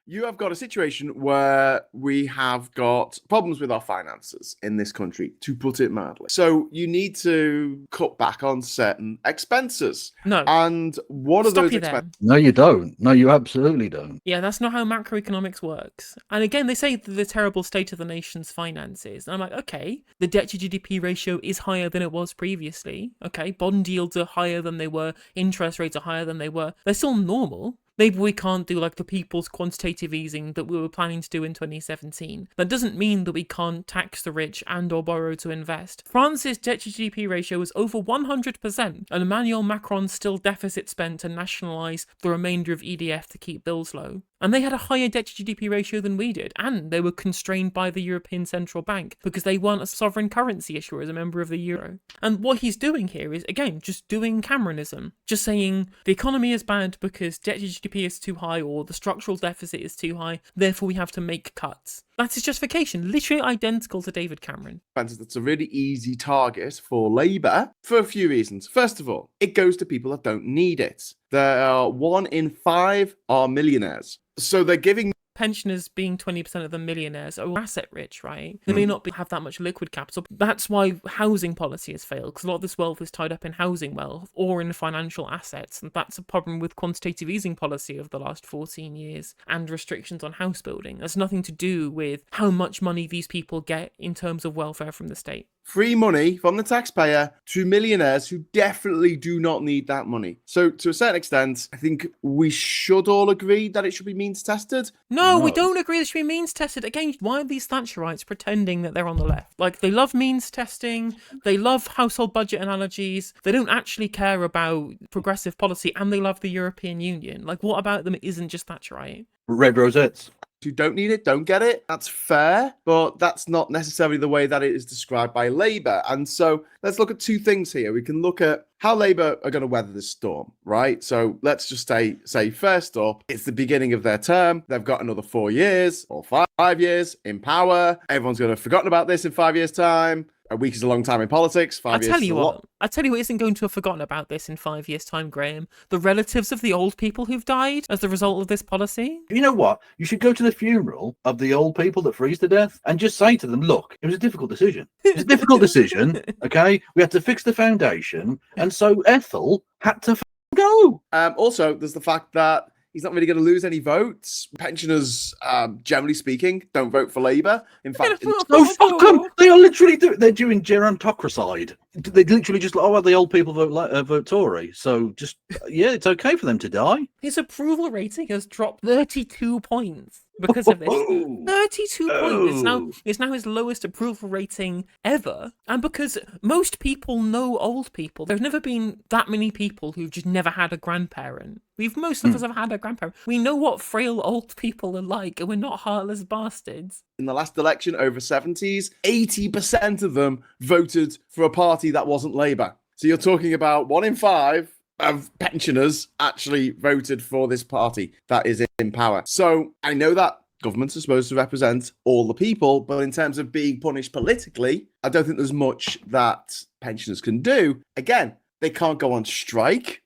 You have got a situation where we have got problems with our finances in this country, to put it mildly. So you need to cut back on certain expenses. No. And one of Stop those you there. expenses... No, you don't. No, you absolutely don't. Yeah, that's not how macroeconomics works. And again, they say the terrible state of the nation's finances. And I'm like, okay, the debt to GDP ratio is higher than it was previously. Okay, bond yields are higher than they were. Interest rates are higher than they were. They're still normal. Maybe we can't do like the people's quantitative easing that we were planning to do in 2017. That doesn't mean that we can't tax the rich and or borrow to invest. France's debt to GDP ratio is over 100%, and Emmanuel Macron still deficit spent to nationalise the remainder of EDF to keep bills low. And they had a higher debt to GDP ratio than we did, and they were constrained by the European Central Bank because they weren't a sovereign currency issuer as a member of the euro. And what he's doing here is, again, just doing Cameronism. Just saying the economy is bad because debt to GDP is too high or the structural deficit is too high, therefore we have to make cuts. That's his justification, literally identical to David Cameron. That's a really easy target for Labour for a few reasons. First of all, it goes to people that don't need it. There are 1 in 5 are millionaires. So they're giving... Pensioners being 20% of the millionaires are asset rich, right? They may not have that much liquid capital. That's why housing policy has failed, because a lot of this wealth is tied up in housing wealth or in financial assets. And that's a problem with quantitative easing policy of the last 14 years and restrictions on house building. That's nothing to do with how much money these people get in terms of welfare from the state. Free money from the taxpayer to millionaires who definitely do not need that money. So to a certain extent, I think we should all agree that it should be means tested. No, we don't agree that should be means tested. Again, why are these Thatcherites pretending that they're on the left? Like, they love means testing, they love household budget analogies, they don't actually care about progressive policy, and they love the European Union. Like, what about them isn't just Thatcherite? Red rosettes. Who don't need it, don't get it. That's fair, but that's not necessarily the way that it is described by Labour. And so let's look at two things here. We can look at how Labour are going to weather this storm, right? So let's just say first up, it's the beginning of their term. They've got another 4 years or 5 years in power. Everyone's going to have forgotten about this in 5 years' time. A week is a long time in politics. 5 years is a lot. I tell you what isn't going to have forgotten about this in 5 years' time, Graham. The relatives of the old people who've died as a result of this policy. You know what? You should go to the funeral of the old people that freeze to death and just say to them, look, it was a difficult decision. It was a difficult decision, okay? We had to fix the foundation, and so Ethel had to go. Also, there's the fact that he's not really going to lose any votes. Pensioners, generally speaking, don't vote for Labour. In fact, no, fuck them. They are literally they're doing gerontocracy. They literally just like, oh, well, the old people vote Tory. So just, yeah, it's okay for them to die. His approval rating has dropped 32 points because of this. 32 points. It's now his lowest approval rating ever. And because most people know old people. There's never been that many people who've just never had a grandparent. Most of us have had a grandparent. We know what frail old people are like, and we're not heartless bastards. In the last election, over 70s, 80% of them voted for a party that wasn't Labour. So you're talking about 1 in 5 of pensioners actually voted for this party that is in power. So I know that governments are supposed to represent all the people, but in terms of being punished politically, I don't think there's much that pensioners can do. Again, they can't go on strike.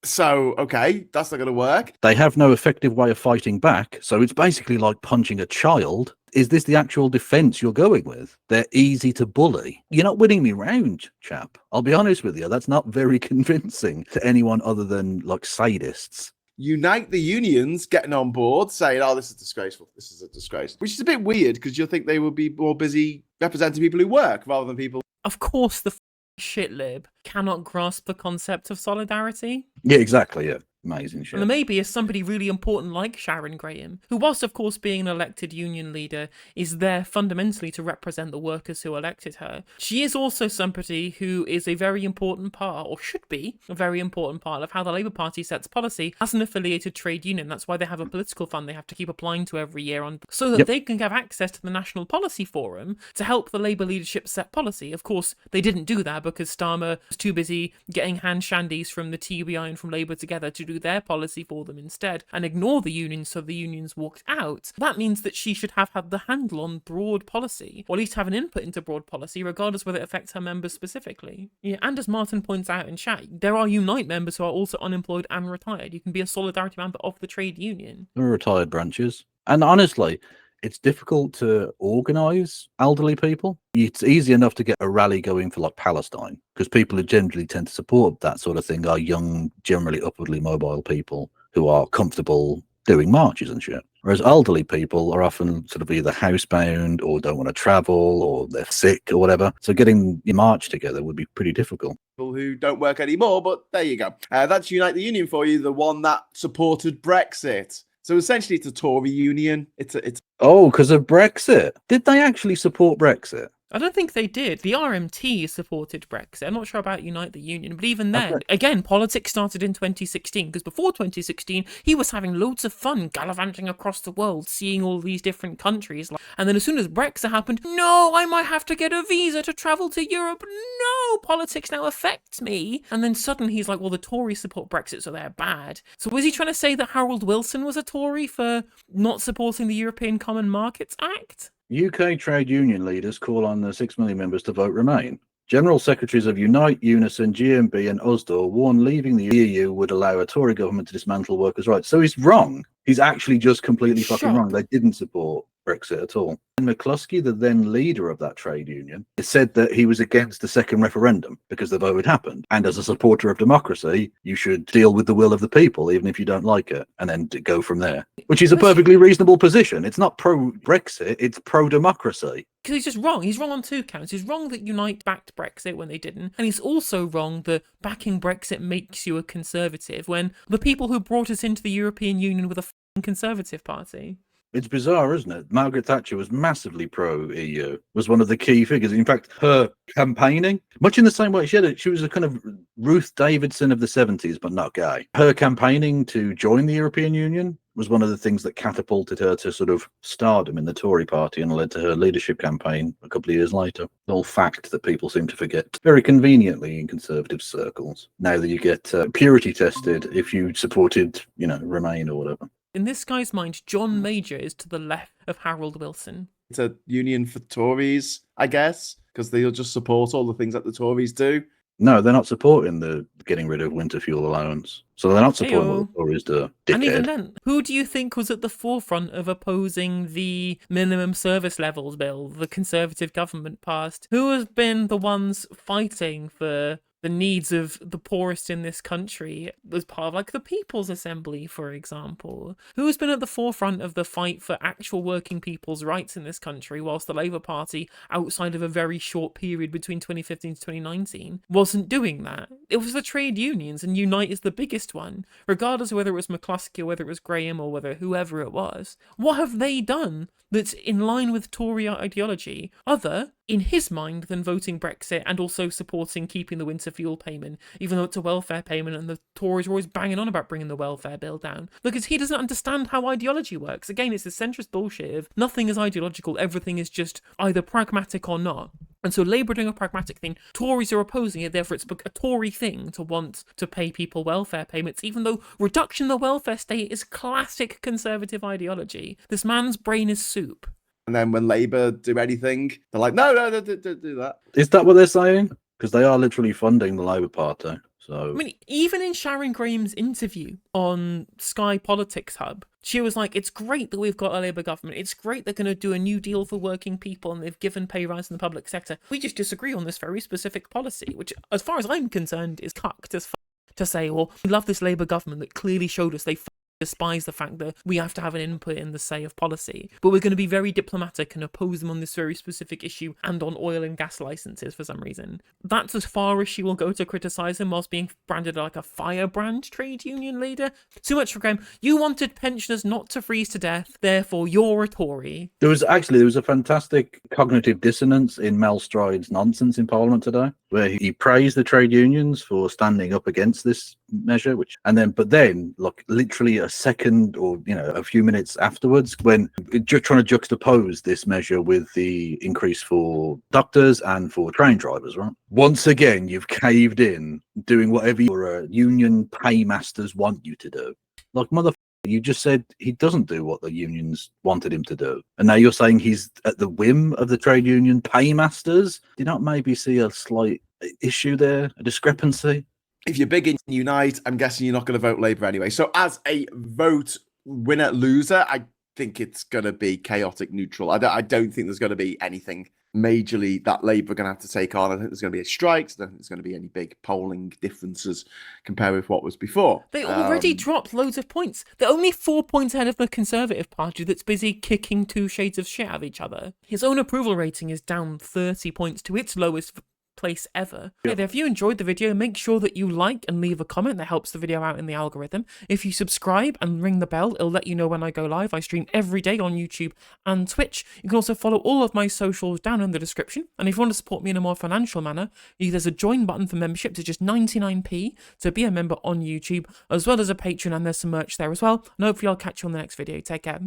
So, okay, that's not going to work. They have no effective way of fighting back, so it's basically like punching a child. Is this the actual defence you're going with? They're easy to bully. You're not winning me round, chap. I'll be honest with you, that's not very convincing to anyone other than, like, sadists. Unite the unions getting on board, saying, oh, this is disgraceful, this is a disgrace. Which is a bit weird, because you'll think they would be more busy representing people who work, rather than people... Of course, the shitlib cannot grasp the concept of solidarity. Yeah, exactly, yeah. Amazing shit. And maybe as somebody really important like Sharon Graham, who whilst of course being an elected union leader is there fundamentally to represent the workers who elected her, she is also somebody who is a very important part, or should be a very important part, of how the Labour Party sets policy as an affiliated trade union. That's why they have a political fund they have to keep applying to every year on, so that they can have access to the National Policy Forum to help the Labour leadership set policy. Of course, they didn't do that because Starmer was too busy getting hand shandies from the TUBI and from Labour together to do do their policy for them instead and ignore the unions so the unions walked out, that means that she should have had the handle on broad policy, or at least have an input into broad policy, regardless whether it affects her members specifically. Yeah, and as Martin points out in chat, there are Unite members who are also unemployed and retired. You can be a Solidarity member of the trade union. There are retired branches. And honestly, it's difficult to organise elderly people. It's easy enough to get a rally going for like Palestine, because people who generally tend to support that sort of thing are young, generally upwardly mobile people who are comfortable doing marches and shit. Whereas elderly people are often sort of either housebound or don't want to travel or they're sick or whatever. So getting your march together would be pretty difficult. People who don't work anymore, but there you go. That's Unite the Union for you, the one that supported Brexit. So essentially, it's a Tory union. It's Oh, because of Brexit. Did they actually support Brexit? I don't think they did. The RMT supported Brexit. I'm not sure about Unite the Union, but even then, again, politics started in 2016, because before 2016, he was having loads of fun gallivanting across the world, seeing all these different countries. And then as soon as Brexit happened, no, I might have to get a visa to travel to Europe. No, politics now affects me. And then suddenly he's like, well, the Tories support Brexit, so they're bad. So was he trying to say that Harold Wilson was a Tory for not supporting the European Common Markets Act? UK trade union leaders call on the 6 million members to vote Remain. General secretaries of Unite, Unison, GMB and USDOR warn leaving the EU would allow a Tory government to dismantle workers' rights. So he's wrong. He's actually just completely fucking wrong. They didn't support Brexit at all. And McCluskey, the then leader of that trade union, said that he was against the second referendum because the vote had happened. And as a supporter of democracy, you should deal with the will of the people, even if you don't like it, and then go from there. Which is a perfectly reasonable position. It's not pro-Brexit, it's pro-democracy. Because he's just wrong. He's wrong on two counts. He's wrong that Unite backed Brexit when they didn't. And he's also wrong that backing Brexit makes you a conservative when the people who brought us into the European Union were the Conservative Party. It's bizarre, isn't it? Margaret Thatcher was massively pro-EU, was one of the key figures. In fact, her campaigning, much in the same way she was a kind of Ruth Davidson of the 70s, but not gay. Her campaigning to join the European Union was one of the things that catapulted her to sort of stardom in the Tory party and led to her leadership campaign a couple of years later. An old fact that people seem to forget very conveniently in conservative circles. Now that you get purity tested if you supported, Remain or whatever. In this guy's mind, John Major is to the left of Harold Wilson. It's a union for Tories, I guess, because they'll just support all the things that the Tories do. No, they're not supporting the getting rid of winter fuel allowance. So they're not supporting what the Tories do. Dickhead. And even then, who do you think was at the forefront of opposing the minimum service levels bill the Conservative government passed? Who has been the ones fighting for the needs of the poorest in this country as part of the People's Assembly, for example? Who's been at the forefront of the fight for actual working people's rights in this country, whilst the Labour Party, outside of a very short period between 2015 to 2019, wasn't doing that? It was the trade unions, and Unite is the biggest one, regardless of whether it was McCluskey or whether it was Graham or whether whoever it was. What have they done that's in line with Tory ideology, other, in his mind, than voting Brexit and also supporting keeping the winter fuel payment, even though it's a welfare payment and the Tories are always banging on about bringing the welfare bill down? Because he doesn't understand how ideology works. Again, it's this centrist bullshit of nothing is ideological, everything is just either pragmatic or not. And so Labour doing a pragmatic thing, Tories are opposing it, therefore it's a Tory thing to want to pay people welfare payments, even though reduction in the welfare state is classic Conservative ideology. This man's brain is soup. And then when Labour do anything, they're like, no, don't do that. Is that what they're saying? Because they are literally funding the Labour Party. So, I mean, even in Sharon Graham's interview on Sky Politics Hub, she was like, it's great that we've got a Labour government. It's great they're going to do a new deal for working people and they've given pay rise in the public sector. We just disagree on this very specific policy, which, as far as I'm concerned, is cucked as to say, well, we love this Labour government that clearly showed us they despise the fact that we have to have an input in the say of policy, but we're going to be very diplomatic and oppose them on this very specific issue and on oil and gas licenses for some reason. That's as far as she will go to criticise him whilst being branded like a firebrand trade union leader. Too much for Graham. You wanted pensioners not to freeze to death, therefore you're a Tory. There was a fantastic cognitive dissonance in Mel Stride's nonsense in Parliament today. where he praised the trade unions for standing up against this measure, but then like literally a second or a few minutes afterwards, when just trying to juxtapose this measure with the increase for doctors and for train drivers, right? Once again, you've caved in, doing whatever your union paymasters want you to do. Like, motherfucker, you just said he doesn't do what the unions wanted him to do. And now you're saying he's at the whim of the trade union paymasters? Do you not maybe see a slight issue there, a discrepancy? If you're big in Unite, I'm guessing you're not going to vote Labour anyway. So as a vote winner-loser, I think it's going to be chaotic neutral. I don't think there's going to be anything majorly that Labour are going to have to take on. I think there's going to be strikes. I don't think there's going to be any big polling differences compared with what was before. They already dropped loads of points. They're only 4 points ahead of the Conservative Party that's busy kicking two shades of shit at each other. His own approval rating is down 30 points to its lowest place ever. Yeah. If you enjoyed the video, make sure that you like and leave a comment. That helps the video out in the algorithm. If you subscribe and ring the bell, it'll let you know when I go live. I stream every day on YouTube and Twitch. You can also follow all of my socials down in the description. And if you want to support me in a more financial manner, there's a join button for memberships. It's just 99p to be a member on YouTube, as well as a Patreon, and there's some merch there as well. And hopefully I'll catch you on the next video. Take care.